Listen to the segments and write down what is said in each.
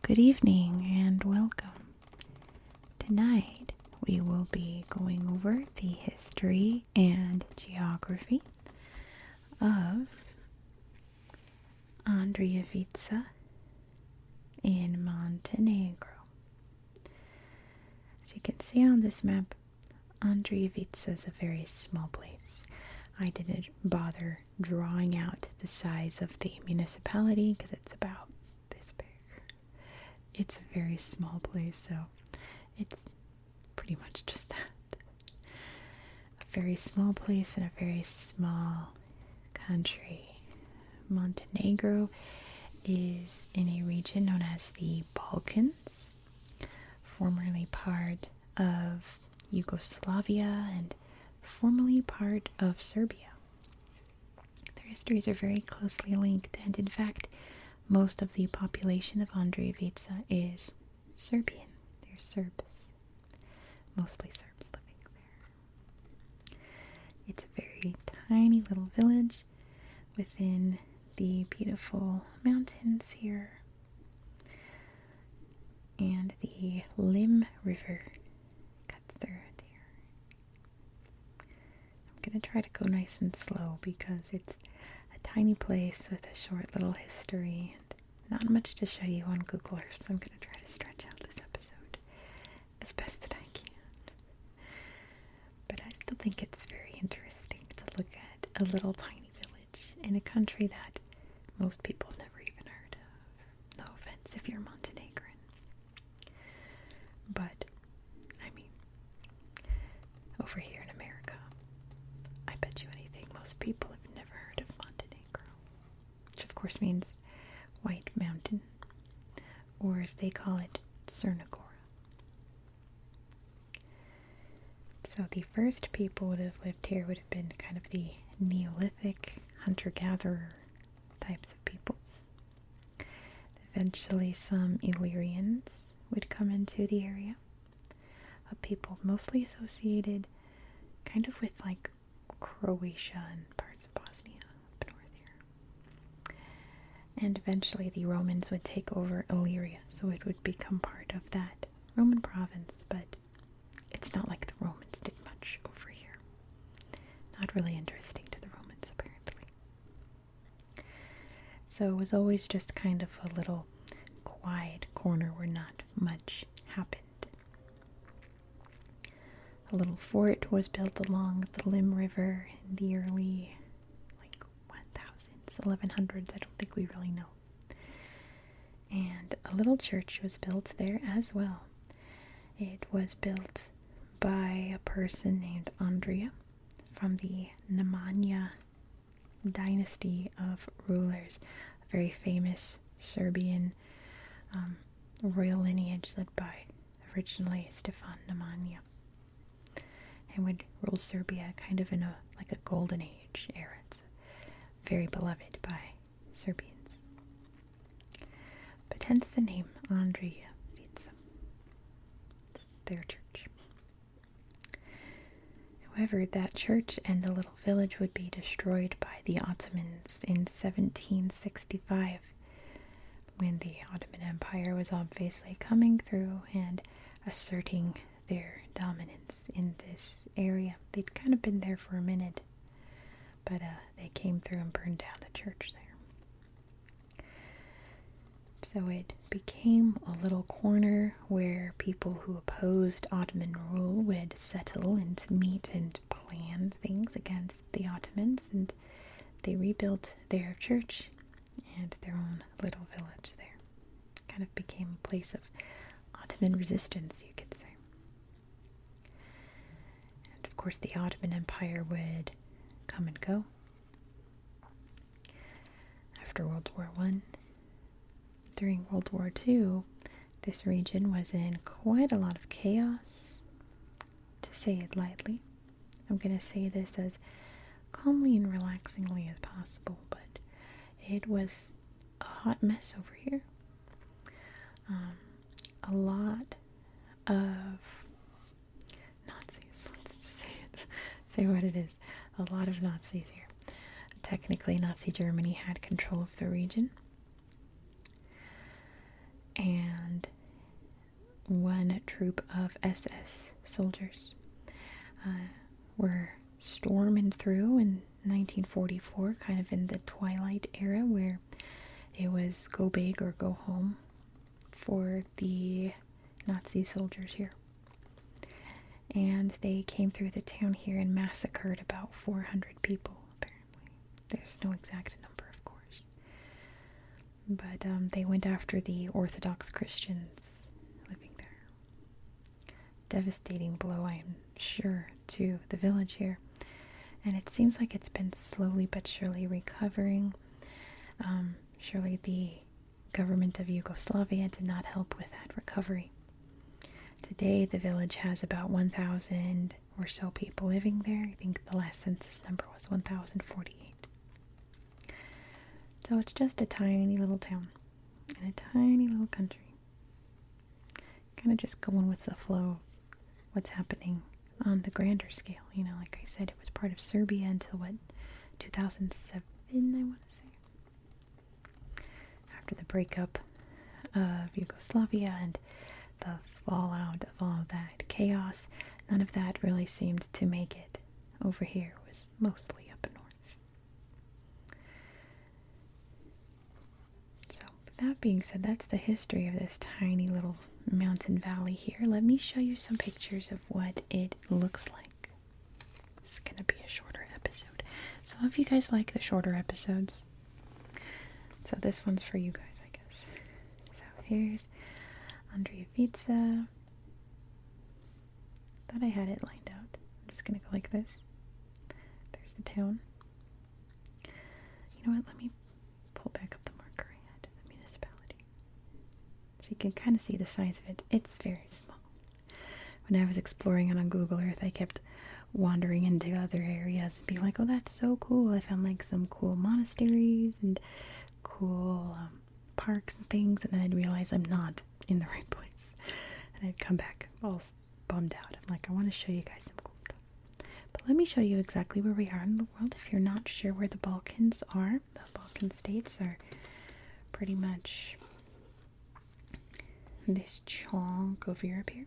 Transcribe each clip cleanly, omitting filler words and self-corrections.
Good evening and welcome. Tonight we will be going over the history and geography of Andrijevica in Montenegro. As you can see on this map, Andrijevica is a very small place. I didn't bother drawing out the size of the municipality because it's about this big. It's a very small place, so it's pretty much just that. A very small place in a very small country. Montenegro is in a region known as the Balkans, formerly part of Yugoslavia and formerly part of Serbia. Their histories are very closely linked, and in fact, most of the population of Andrijevica is Serbian. They're Serbs. Mostly Serbs living there. It's a very tiny little village within the beautiful mountains here. And the Lim River cuts through it here. I'm going to try to go nice and slow because it's a tiny place with a short little history and not much to show you on Google Earth, so I'm going to try to stretch out this episode as best that I can. But I still think it's very interesting to look at a little tiny village in a country that most people have never even heard of. No offense if you're Montenegrin. But, I mean, over here in America, I bet you anything most people have never heard of Montenegro. Which of course means White Mountain, or as they call it, Crna Gora. So the first people would have lived here would have been kind of the Neolithic hunter-gatherer types of peoples. Eventually some Illyrians would come into the area, a people mostly associated kind of with like Croatia and parts of Bosnia up north here. And eventually the Romans would take over Illyria, so it would become part of that Roman province, but it's not like the Romans did much over here. Not really interesting to the Romans, apparently. So it was always just kind of a little quiet corner where not much happened. A little fort was built along the Lim River in the early 1100s. I don't think we really know. And a little church was built there as well. It was built by a person named Andrija from the Nemanja dynasty of rulers, a very famous Serbian royal lineage led by originally Stefan Nemanja, and would rule Serbia kind of in a golden age era. It's very beloved by Serbians. But hence the name Andrijevica. It's their church. However, that church and the little village would be destroyed by the Ottomans in 1765, when the Ottoman Empire was obviously coming through and asserting their dominance in this area. They'd kind of been there for a minute, but they came through and burned down the church there. So it became a little corner where people who opposed Ottoman rule would settle and meet and plan things against the Ottomans, and they rebuilt their church and their own little village there. Kind of became a place of Ottoman resistance, you could say. And of course the Ottoman Empire would come and go after World War I. During World War II, this region was in quite a lot of chaos, to say it lightly. I'm going to say this as calmly and relaxingly as possible, but it was a hot mess over here. A lot of Nazis, let's just say what it is. A lot of Nazis here. Technically, Nazi Germany had control of the region. and one troop of SS soldiers were storming through in 1944, kind of in the twilight era where it was go big or go home for the Nazi soldiers here. And they came through the town here and massacred about 400 people, apparently. There's no exact number, of course. But they went after the Orthodox Christians living there. Devastating blow, I am sure, to the village here. And it seems like it's been slowly but surely recovering. Surely the government of Yugoslavia did not help with that recovery. Today, the village has about 1,000 or so people living there. I think the last census number was 1,048. So it's just a tiny little town in a tiny little country. Kind of just going with the flow of what's happening on the grander scale. You know, like I said, it was part of Serbia until, 2007, I want to say. After the breakup of Yugoslavia and the fallout of all of that chaos, none of that really seemed to make it over here. It was mostly up north. So, with that being said, that's the history of this tiny little mountain valley here. Let me show you some pictures of what it looks like. This is going to be a shorter episode. Some of you guys like the shorter episodes, so this one's for you guys, I guess. So here's Andrijevica. Thought I had it lined out. I'm just gonna go like this. There's the town. You know what? Let me pull back up the marker I had, the municipality. So you can kind of see the size of it. It's very small. When I was exploring it on Google Earth, I kept wandering into other areas and being like, oh, that's so cool. I found like some cool monasteries and cool parks and things, and then I'd realize I'm not in the right place, and I'd come back all bummed out. I'm like, I want to show you guys some cool stuff. But let me show you exactly where we are in the world. If you're not sure where the Balkans are, the Balkan states are pretty much this chunk of Europe here.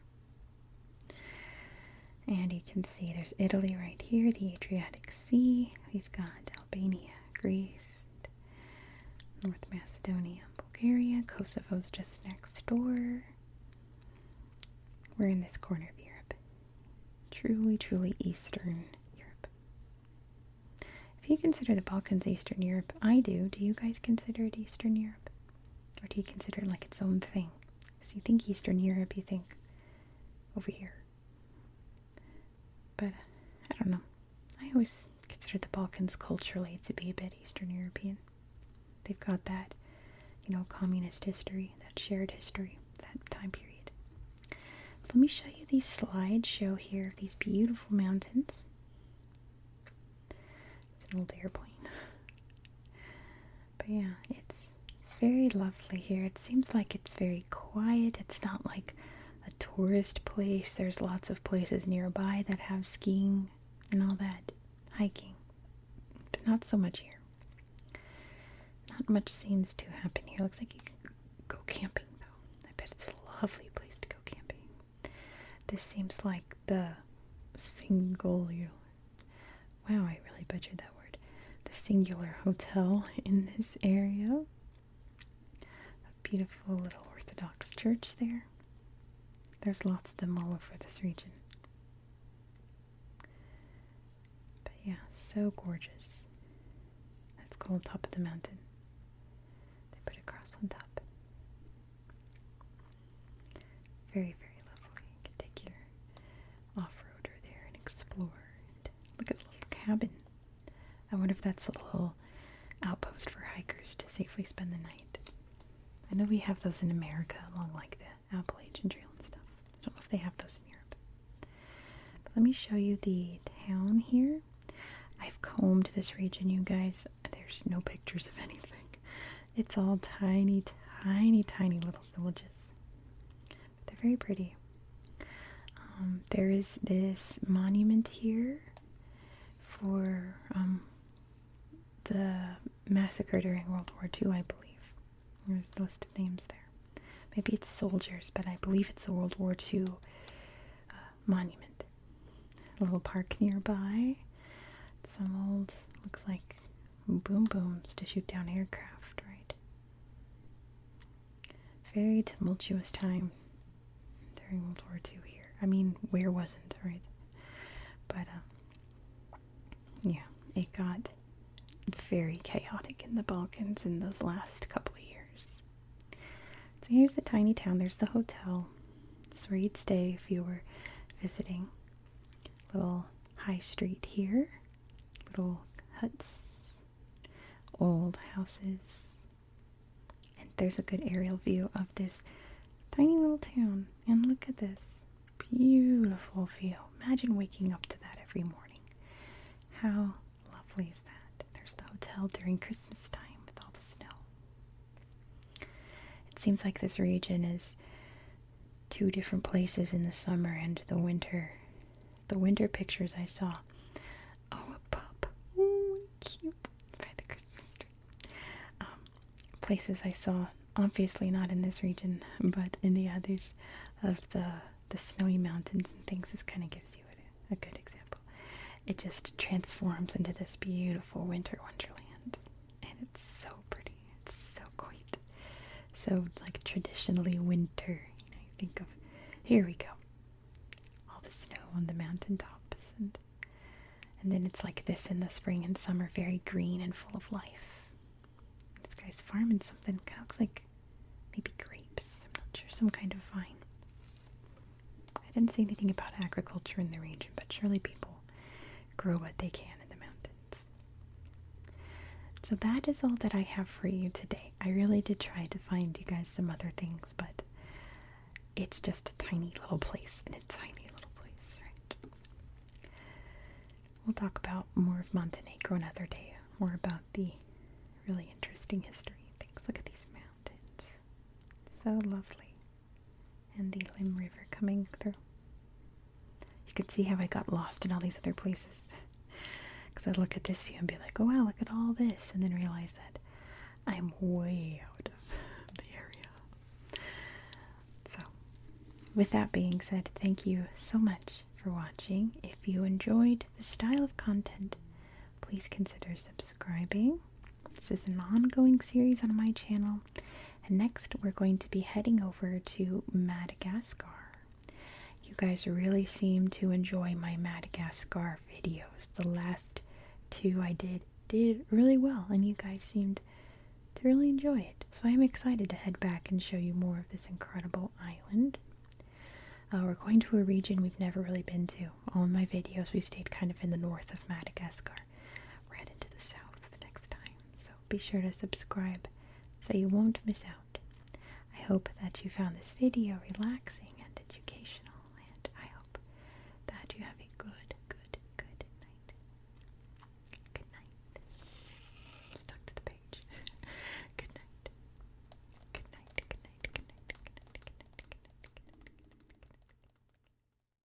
And you can see there's Italy right here, the Adriatic Sea. We've got Albania, Greece, North Macedonia, Bulgaria. Kosovo's just next door. We're in this corner of Europe. Truly, truly Eastern Europe. If you consider the Balkans Eastern Europe, I do. Do you guys consider it Eastern Europe? Or do you consider it like its own thing? So you think Eastern Europe, you think over here. But I don't know. I always consider the Balkans culturally to be a bit Eastern European. They've got that, communist history, that shared history, that time period. Let me show you these slideshow here of these beautiful mountains. It's an old airplane. But yeah, it's very lovely here. It seems like it's very quiet. It's not like a tourist place. There's lots of places nearby that have skiing and all that, hiking, but not so much here. Not much seems to happen here. Looks like you can go camping though. I bet it's a lovely place to go camping. This seems like the singular, wow, I really butchered that word. The singular hotel in this area. A beautiful little Orthodox church there. There's lots of them all over this region. But yeah, so gorgeous. Let's go on top of the mountain. They put a cross on top. Very, very lovely. You can take your off-roader there and explore. And look at the little cabin. I wonder if that's a little outpost for hikers to safely spend the night. I know we have those in America along like the Appalachian Trail and stuff. I don't know if they have those in Europe. But let me show you the town here. I've combed this region, you guys. There's no pictures of anything. It's all tiny, tiny, tiny little villages. But they're very pretty. There is this monument here for the massacre during World War II, I believe. There's the list of names there. Maybe it's soldiers, but I believe it's a World War II monument. A little park nearby. Some old, looks like boom booms to shoot down aircraft, right? Very tumultuous time during World War II here. I mean, where wasn't, right? But, yeah, it got very chaotic in the Balkans in those last couple of years. So here's the tiny town. There's the hotel. It's where you'd stay if you were visiting. Little high street here. Little huts. Old houses. And there's a good aerial view of this tiny little town. And look at this. Beautiful view. Imagine waking up to that every morning. How lovely is that? There's the hotel during Christmas time with all the snow. It seems like this region is two different places in the summer and the winter. The winter pictures I saw. Oh, a pup. Ooh, cute. By the Christmas tree. Places I saw, obviously not in this region, but in the others of the snowy mountains and things. This kind of gives you a good example. It just transforms into this beautiful winter wonderland. And it's so pretty. It's so quaint. So, like, traditionally winter. You know, you think of, here we go. All the snow on the mountaintops. And then it's like this in the spring and summer. Very green and full of life. This guy's farming something. Kind of looks like maybe grapes. I'm not sure. Some kind of vine. I didn't see anything about agriculture in the region, but surely people grow what they can in the mountains. So that is all that I have for you today. I really did try to find you guys some other things, but it's just a tiny little place, and a tiny little place, right? We'll talk about more of Montenegro another day, more about the really interesting history and things. Look at these mountains. So lovely. And the Lim River coming through. You can see how I got lost in all these other places. Because I'd look at this view and be like, oh wow, look at all this. And then realize that I'm way out of the area. So, with that being said, thank you so much for watching. If you enjoyed this style of content, please consider subscribing. This is an ongoing series on my channel. And next, we're going to be heading over to Madagascar. You guys really seem to enjoy my Madagascar videos. The last two I did really well, and you guys seemed to really enjoy it. So I'm excited to head back and show you more of this incredible island. We're going to a region we've never really been to. All in my videos, we've stayed kind of in the north of Madagascar. We're headed to the south the next time. So be sure to subscribe so you won't miss out. I hope that you found this video relaxing